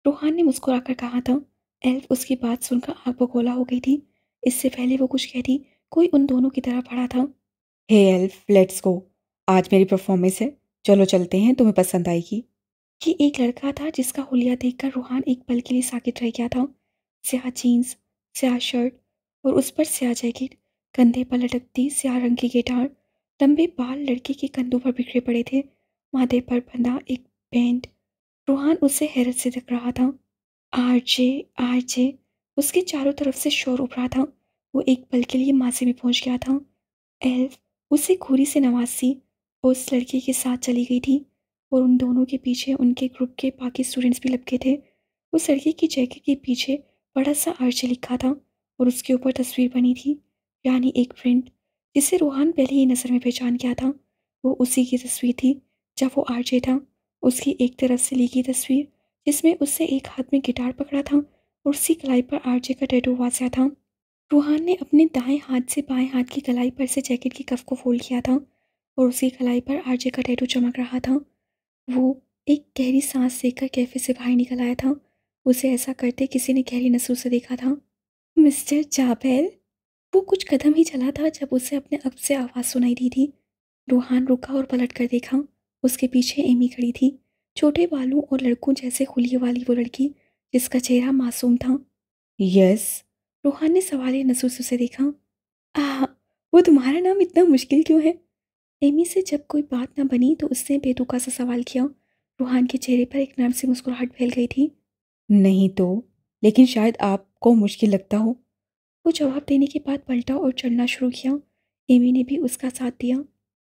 रूहान ने मुस्कुराकर कहा था। एल्फ उसकी बात सुनकर आग बगोला हो गई थी। इससे पहले वो कुछ कहती, कोई उन दोनों की तरफ बढ़ा था। हे एल्फ, लेट्स गो। आज मेरी परफॉर्मेंस है, चलो चलते हैं, तुम्हें पसंद आएगी। ये एक लड़का था जिसका हुलिया देखकर रूहान एक पल के लिए साकित रह गया था। स्याह जीन्स, स्याह शर्ट और उस पर स्याह जैकेट, कंधे पर लटकती स्याह रंग की गिटार, लंबे बाल लड़के के कंधों पर बिखरे पड़े थे, माथे पर बंधा एक बैंड। रूहान उससे हैरत से देख रहा था। आरजे, आरजे, उसके चारों तरफ से शोर उठ रहा था। वो एक पल के लिए माथे में पहुंच गया था। एल्फ उसे घूरी से नवासी और उस लड़के के साथ चली गई थी, और उन दोनों के पीछे उनके ग्रुप के बाकी स्टूडेंट्स भी लपके थे। उस लड़के की जैकेट के पीछे बड़ा सा आरजे लिखा था और उसके ऊपर तस्वीर बनी थी, यानी एक प्रिंट, जिसे रूहान पहले ही नज़र में पहचान गया था। वो उसी की तस्वीर थी जब वो आरजे था। उसकी एक तरफ से ली गई तस्वीर, जिसमें उससे एक हाथ में गिटार पकड़ा था और उसी कलाई पर आरजे का टैटू वास्या था। रूहान ने अपने दाएं हाथ से बाएं हाथ की कलाई पर से जैकेट की कफ को फोल्ड किया था और उसकी कलाई पर आरजे का टैटू चमक रहा था। वो एक गहरी सांस लेकर कैफे से बाहर निकल आया था। उसे ऐसा करते किसी ने गहरी नजरों से देखा था। मिस्टर जाबेल। वो कुछ कदम ही चला था जब उसे अपने अब से आवाज़ सुनाई दी थी। रूहान रुका और पलट कर देखा। उसके पीछे एमी खड़ी थी, छोटे बालों और लड़कों जैसे खुलियों वाली वो लड़की जिसका चेहरा मासूम था। यस। रूहान ने सवालिया नजरों से उसे देखा। आह, वो तुम्हारा नाम इतना मुश्किल क्यों है? एमी से जब कोई बात ना बनी तो उसने बेतुका सा सवाल किया। रूहान के चेहरे पर एक नर्म सी मुस्कुराहट फैल गई थी। नहीं तो, लेकिन शायद आपको मुश्किल लगता हो। वो जवाब देने के बाद पलटा और चलना शुरू किया। एमी ने भी उसका साथ दिया।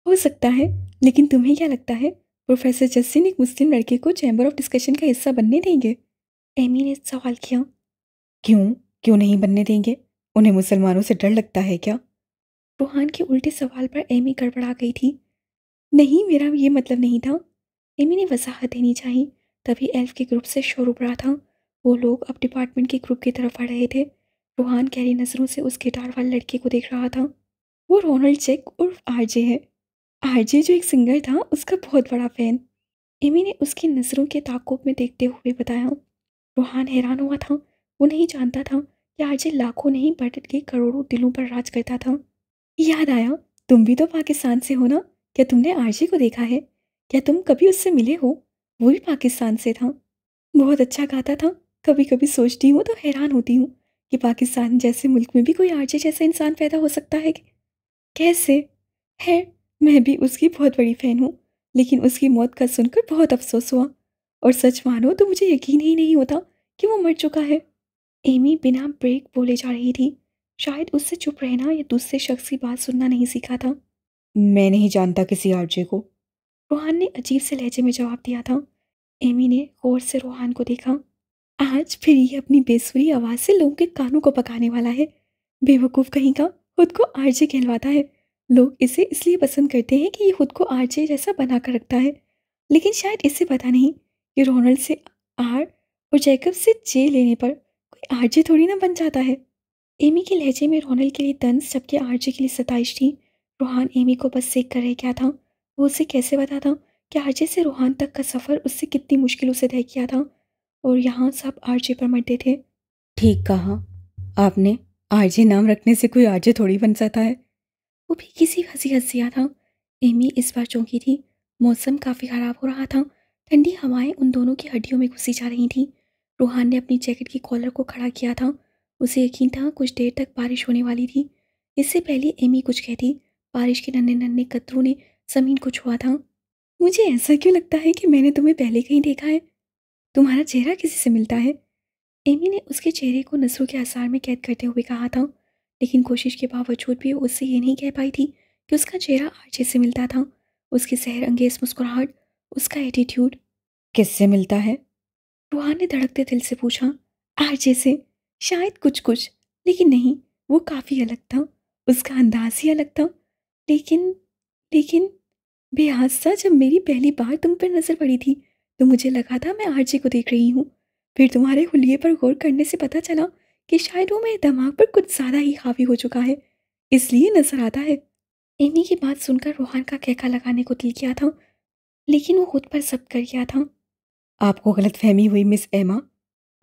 हो सकता है, लेकिन तुम्हें क्या लगता है प्रोफेसर जस्टिन एक मुस्लिम लड़के को चैम्बर ऑफ डिस्कशन का हिस्सा बनने देंगे? एमी ने सवाल किया। क्यों? क्यों नहीं बनने देंगे? उन्हें मुसलमानों से डर लगता है क्या? रूहान के उल्टे सवाल पर एमी गड़बड़ा गई थी। नहीं, मेरा ये मतलब नहीं था। एमी ने वजाहत देनी चाहिए। तभी एल्फ के ग्रुप से शोर उभरा था। वो लोग अब डिपार्टमेंट के ग्रुप की तरफ बढ़ रहे थे। रूहान गहरी नज़रों से उस गिटार वाले लड़के को देख रहा था। वो रोनाल्ड चेक उर्फ आरजे है। आरजे जो एक सिंगर था, उसका बहुत बड़ा फैन। एमी ने उसकी नज़रों के ताक़ुब में देखते हुए बताया। रूहान हैरान हुआ था। वो नहीं जानता था कि आरजे लाखों नहीं बल्कि करोड़ों दिलों पर राज करता था। याद आया, तुम भी तो पाकिस्तान से हो ना? क्या तुमने आरजे को देखा है? क्या तुम कभी उससे मिले हो? वो भी पाकिस्तान से था। बहुत अच्छा गाता था। कभी कभी सोचती हूँ तो हैरान होती हूँ कि पाकिस्तान जैसे मुल्क में भी कोई आरजे जैसा इंसान पैदा हो सकता है। कैसे? है, मैं भी उसकी बहुत बड़ी फ़ैन हूँ, लेकिन उसकी मौत का सुनकर बहुत अफ़सोस हुआ। और सच मानो तो मुझे यकीन ही नहीं होता कि वो मर चुका है। एमी बिना ब्रेक बोले जा रही थी। शायद उससे चुप रहना या दूसरे शख्स की बात सुनना नहीं सीखा था। मैं नहीं जानता किसी आरजे को। रोहान ने अजीब से लहजे में जवाब दिया था। एमी ने गौर से रोहान को देखा। आज फिर ये अपनी बेसुरी आवाज़ से लोगों के कानों को पकाने वाला है। बेवकूफ़ कहीं का, खुद को आरजे कहलवाता है। लोग इसे इसलिए पसंद करते हैं कि ये खुद को आरजे जैसा बना कर रखता है। लेकिन शायद इसे पता नहीं कि रोनाल्ड से आर और जैकब से जे लेने पर कोई आरजे थोड़ी ना बन जाता है। एमी के लहजे में रोनाल्ड के लिए तंज जबकि आरजे के लिए सताइश थी। रोहान एमी को बस देख कर रह गया था। वो उसे कैसे बताता कि आरजे से रोहान तक का सफ़र उससे कितनी मुश्किलों से तय किया था। और यहाँ सब आरजे पर मरते थे। ठीक कहा आपने। आरजे नाम रखने से कोई आरजे थोड़ी बन जाता है। वो भी किसी हंसी हंसिया था। एमी इस बार चौंकी थी। मौसम काफ़ी ख़राब हो रहा था। ठंडी हवाएं उन दोनों की हड्डियों में घुसी जा रही थीं। रूहान ने अपनी जैकेट की कॉलर को खड़ा किया था। उसे यकीन था कुछ देर तक बारिश होने वाली थी। इससे पहले एमी कुछ कहती, बारिश के नन्हे नन्हे कतरों ने ज़मीन को छुआ था। मुझे ऐसा क्यों लगता है कि मैंने तुम्हें पहले कहीं देखा है? तुम्हारा चेहरा किसी से मिलता है? एमी ने उसके चेहरे को नज़रों के आसार में कैद करते हुए कहा था। लेकिन कोशिश के बावजूद भी वो उससे ये नहीं कह पाई थी कि उसका चेहरा आरजे से मिलता था। उसकी सहर अंगेज मुस्कुराहट, उसका एटीट्यूड। किससे मिलता है? रूहान ने धड़कते दिल से पूछा। आरजे से। शायद कुछ कुछ, लेकिन नहीं, वो काफ़ी अलग था। उसका अंदाज ही अलग था। लेकिन लेकिन बेहादसा जब मेरी पहली बार तुम पर नज़र पड़ी थी तो मुझे लगा था मैं आरजे को देख रही हूँ। फिर तुम्हारे हुलिये पर गौर करने से पता चला कि शायद वो मेरे दिमाग पर कुछ ज़्यादा ही हावी हो चुका है, इसलिए नज़र आता है। एमी की बात सुनकर रोहान का कहका लगाने को दिल किया था, लेकिन वो खुद पर जब्त कर गया था। आपको गलतफहमी हुई मिस एमा।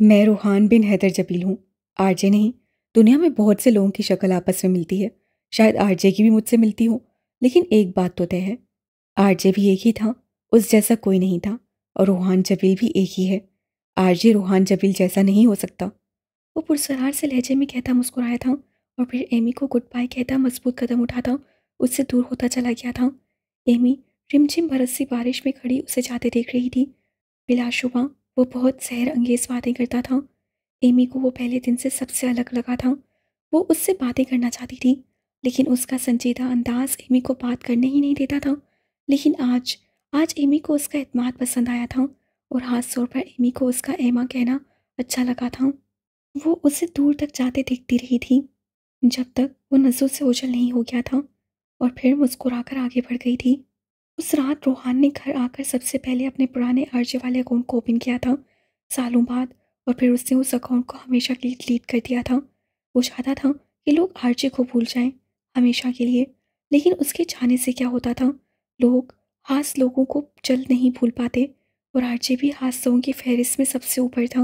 मैं रूहान बिन हैदर जबील हूँ, आरजे नहीं। दुनिया में बहुत से लोगों की शक्ल आपस में मिलती है। शायद आरजे की भी मुझसे मिलती हो, लेकिन एक बात तो तय है, आरजे भी एक ही था, उस जैसा कोई नहीं था। और रूहान जबील भी एक ही है। आरजे रूहान जबील जैसा नहीं हो सकता। वो पुरसरार से लहजे में कहता मुस्कुराया था और फिर एमी को गुड बाय कहता मजबूत कदम उठाता उससे दूर होता चला गया था। एमी रिमझिम बरसती बारिश में खड़ी उसे जाते देख रही थी। बिलाशुबा वो बहुत सहर अंगेज बातें करता था। एमी को वो पहले दिन से सबसे अलग लगा था। वो उससे बातें करना चाहती थी, लेकिन उसका संजीदा अंदाज एमी को बात करने ही नहीं देता था। लेकिन आज आज एमी को उसका एतमाद पसंद आया था और खास तौर पर एमी को उसका एमा कहना अच्छा लगा था। वो उसे दूर तक जाते देखती रही थी जब तक वो नज़रों से ओझल नहीं हो गया था और फिर मुस्कुराकर आगे बढ़ गई थी। उस रात रोहान ने घर आकर सबसे पहले अपने पुराने आरजे वाले अकाउंट को ओपन किया था, सालों बाद। और फिर उसने उस अकाउंट को हमेशा के लिए डिलीट कर दिया था। वो चाहता था कि लोग आरजे को भूल जाएं, हमेशा के लिए। लेकिन उसके जाने से क्या होता था, लोग खास लोगों को जल्द नहीं भूल पाते और आरजे भी खास लोगों की फहरिस्त में सबसे ऊपर था।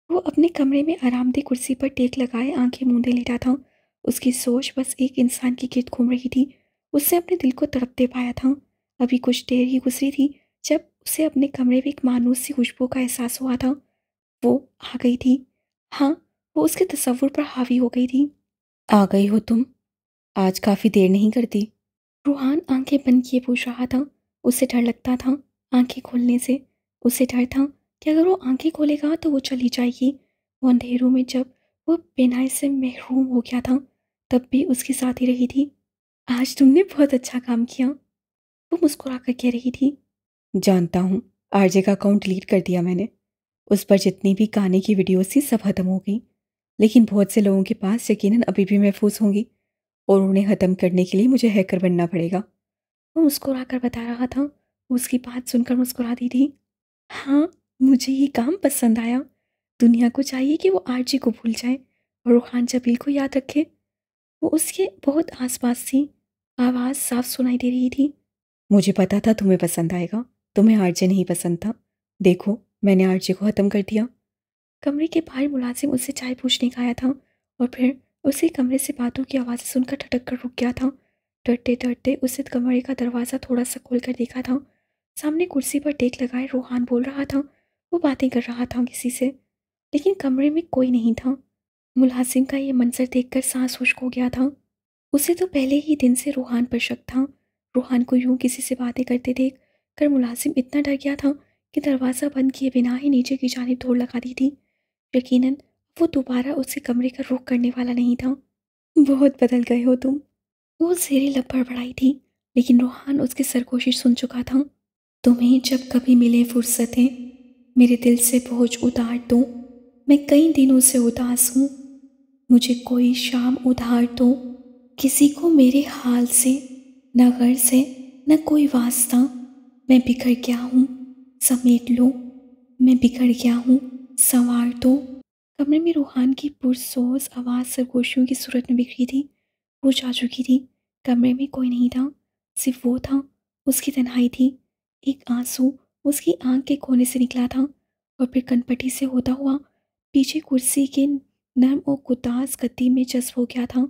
वो अपने कमरे में आरामदेह कुर्सी पर टेक लगाए आंखें मूंदे लेटा था। उसकी सोच बस एक इंसान की गिर्द घूम रही थी। उसने अपने दिल को तड़पते पाया था। अभी कुछ देर ही गुजरी थी जब उसे अपने कमरे में एक मानूस सी खुशबू का एहसास हुआ था। वो आ गई थी। हाँ, वो उसके तसव्वुर पर हावी हो गई थी। आ गई हो तुम? आज काफ़ी देर नहीं करती? रूहान आंखें बंद किए पूछ रहा था। उसे डर लगता था आंखें खोलने से। उसे डर था कि अगर वो आंखें खोलेगा तो वो चली जाएगी। वो अंधेरों में जब वो बेनाई से महरूम हो गया था तब भी उसके साथ ही रही थी। आज तुमने बहुत अच्छा काम किया, वो मुस्कुरा कर कह रही थी। जानता हूँ, आरजे का अकाउंट डिलीट कर दिया मैंने। उस पर जितनी भी गाने की वीडियोस थी सब खत्म हो गई, लेकिन बहुत से लोगों के पास यकीनन अभी भी महफूज होंगी और उन्हें ख़त्म करने के लिए मुझे हैकर बनना पड़ेगा। वो मुस्कुरा कर बता रहा था। उसकी बात सुनकर मुस्कुरा दी थी। हाँ, मुझे ये काम पसंद आया। दुनिया को चाहिए कि वो आरजी को भूल जाए और रूहान जबील को याद रखे। वो उसके बहुत आसपास थी। आवाज़ साफ सुनाई दे रही थी। मुझे पता था तुम्हें पसंद आएगा। तुम्हें आरजे नहीं पसंद था। देखो, मैंने आरजे को ख़त्म कर दिया। कमरे के बाहर मुलाजिम उससे चाय पूछने का आया था और फिर उसी कमरे से बातों की आवाज़ें सुनकर ठटक कर रुक गया था। डरते डरते उसे कमरे का दरवाज़ा थोड़ा सा खोल कर देखा था। सामने कुर्सी पर टेक लगाए रूहान बोल रहा था। वो बातें कर रहा था किसी से, लेकिन कमरे में कोई नहीं था। मुलाजिम का ये मंजर देखकर सांस खुश्क हो गया था। उसे तो पहले ही दिन से रूहान पर शक था। रूहान को यूं किसी से बातें करते देख कर मुलाजिम इतना डर गया था कि दरवाज़ा बंद किए बिना ही नीचे की जानिब दौड़ लगा दी थी। यकीनन वो दोबारा उसके कमरे का रुख करने वाला नहीं था। बहुत बदल गए हो तुम, वो ज़ेरे लब बड़बड़ाई थी, लेकिन रूहान उसकी सरगोशी सुन चुका था। तुम्हें जब कभी मिले फुर्सतें मेरे दिल से बोझ उतार दो। मैं कई दिनों से उदास हूँ, मुझे कोई शाम उधार दो। किसी को मेरे हाल से न गर्ज है न कोई वास्ता। मैं बिखर गया हूँ, समेट लो। मैं बिखर गया हूँ, संवार दो। कमरे में रूहान की पुरसोज आवाज़ सरगोशियों की सूरत में बिखरी थी। वो जा चुकी थी। कमरे में कोई नहीं था, सिर्फ वो था। उसकी तन्हाई थी। एक आंसू उसकी आंख के कोने से निकला था और फिर कनपटी से होता हुआ पीछे कुर्सी के नर्म और कुदास गद्दी में जज्ब हो गया था।